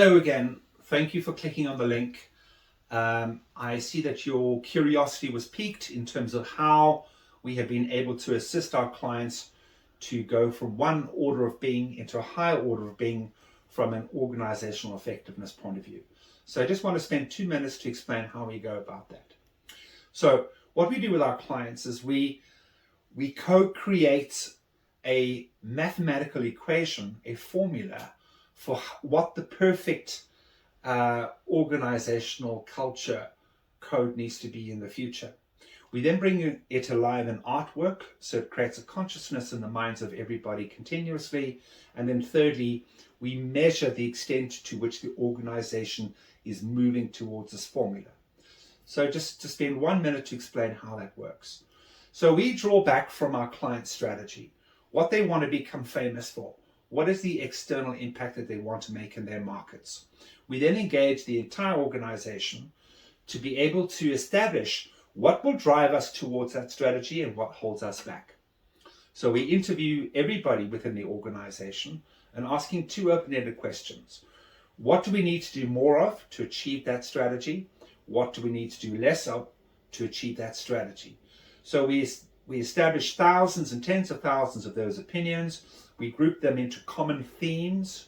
Hello again. Thank you for clicking on the link. I see that your curiosity was piqued in terms of how we have been able to assist our clients to go from one order of being into a higher order of being from an organizational effectiveness point of view. So I just want to spend 2 minutes to explain how we go about that. So what we do with our clients is we co-create a mathematical equation, a formula for what the perfect organizational culture code needs to be in the future. We then bring it alive in artwork, so it creates a consciousness in the minds of everybody continuously. And then thirdly, we measure the extent to which the organization is moving towards this formula. So just to spend 1 minute to explain how that works. So we draw back from our client strategy, what they want to become famous for. What is the external impact that they want to make in their markets? We then engage the entire organization to be able to establish what will drive us towards that strategy and what holds us back. So we interview everybody within the organization and asking 2 open-ended questions. What do we need to do more of to achieve that strategy? What do we need to do less of to achieve that strategy? So we establish thousands and tens of thousands of those opinions. We group them into common themes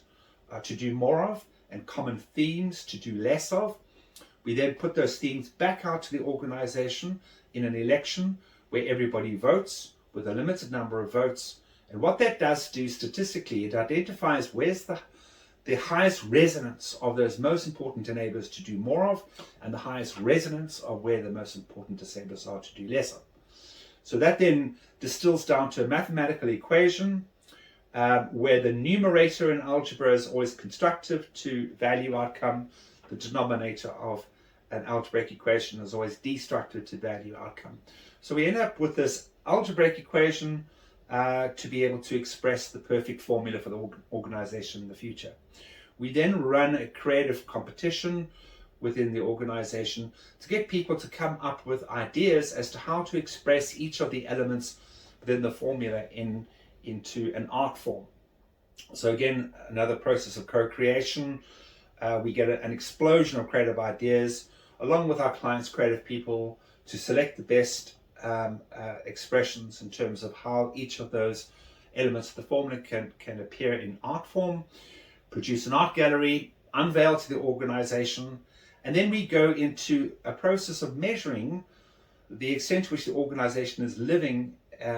to do more of and common themes to do less of. We then put those themes back out to the organization in an election where everybody votes with a limited number of votes. And what that does do statistically, it identifies where's the highest resonance of those most important enablers to do more of, and the highest resonance of where the most important disablers are to do less of. So that then distills down to a mathematical equation where the numerator in algebra is always constructive to value outcome. The denominator of an algebraic equation is always destructive to value outcome. So we end up with this algebraic equation to be able to express the perfect formula for the organization in the future. We then run a creative competition within the organization to get people to come up with ideas as to how to express each of the elements within the formula into an art form. So again, another process of co-creation. We get an explosion of creative ideas along with our clients' creative people to select the best expressions in terms of how each of those elements of the formula can appear in art form, produce an art gallery, unveil to the organization, and then we go into a process of measuring the extent to which the organization is living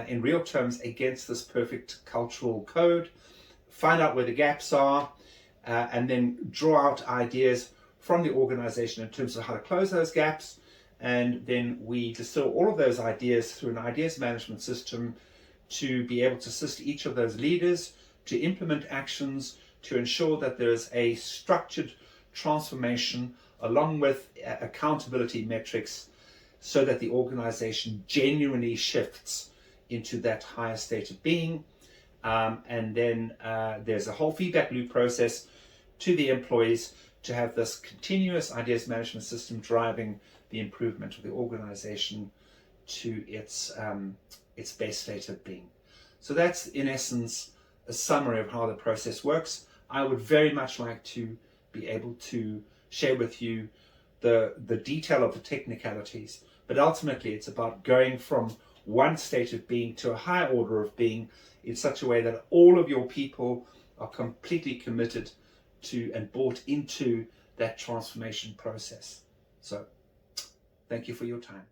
in real terms against this perfect cultural code, find out where the gaps are, and then draw out ideas from the organization in terms of how to close those gaps. And then we distill all of those ideas through an ideas management system to be able to assist each of those leaders to implement actions to ensure that there's a structured transformation along with accountability metrics so that the organization genuinely shifts into that higher state of being. And then there's a whole feedback loop process to the employees to have this continuous ideas management system driving the improvement of the organization to its best state of being. So that's in essence a summary of how the process works. I would very much like to be able to share with you the detail of the technicalities, but ultimately it's about going from one state of being to a higher order of being in such a way that all of your people are completely committed to and bought into that transformation process. So thank you for your time.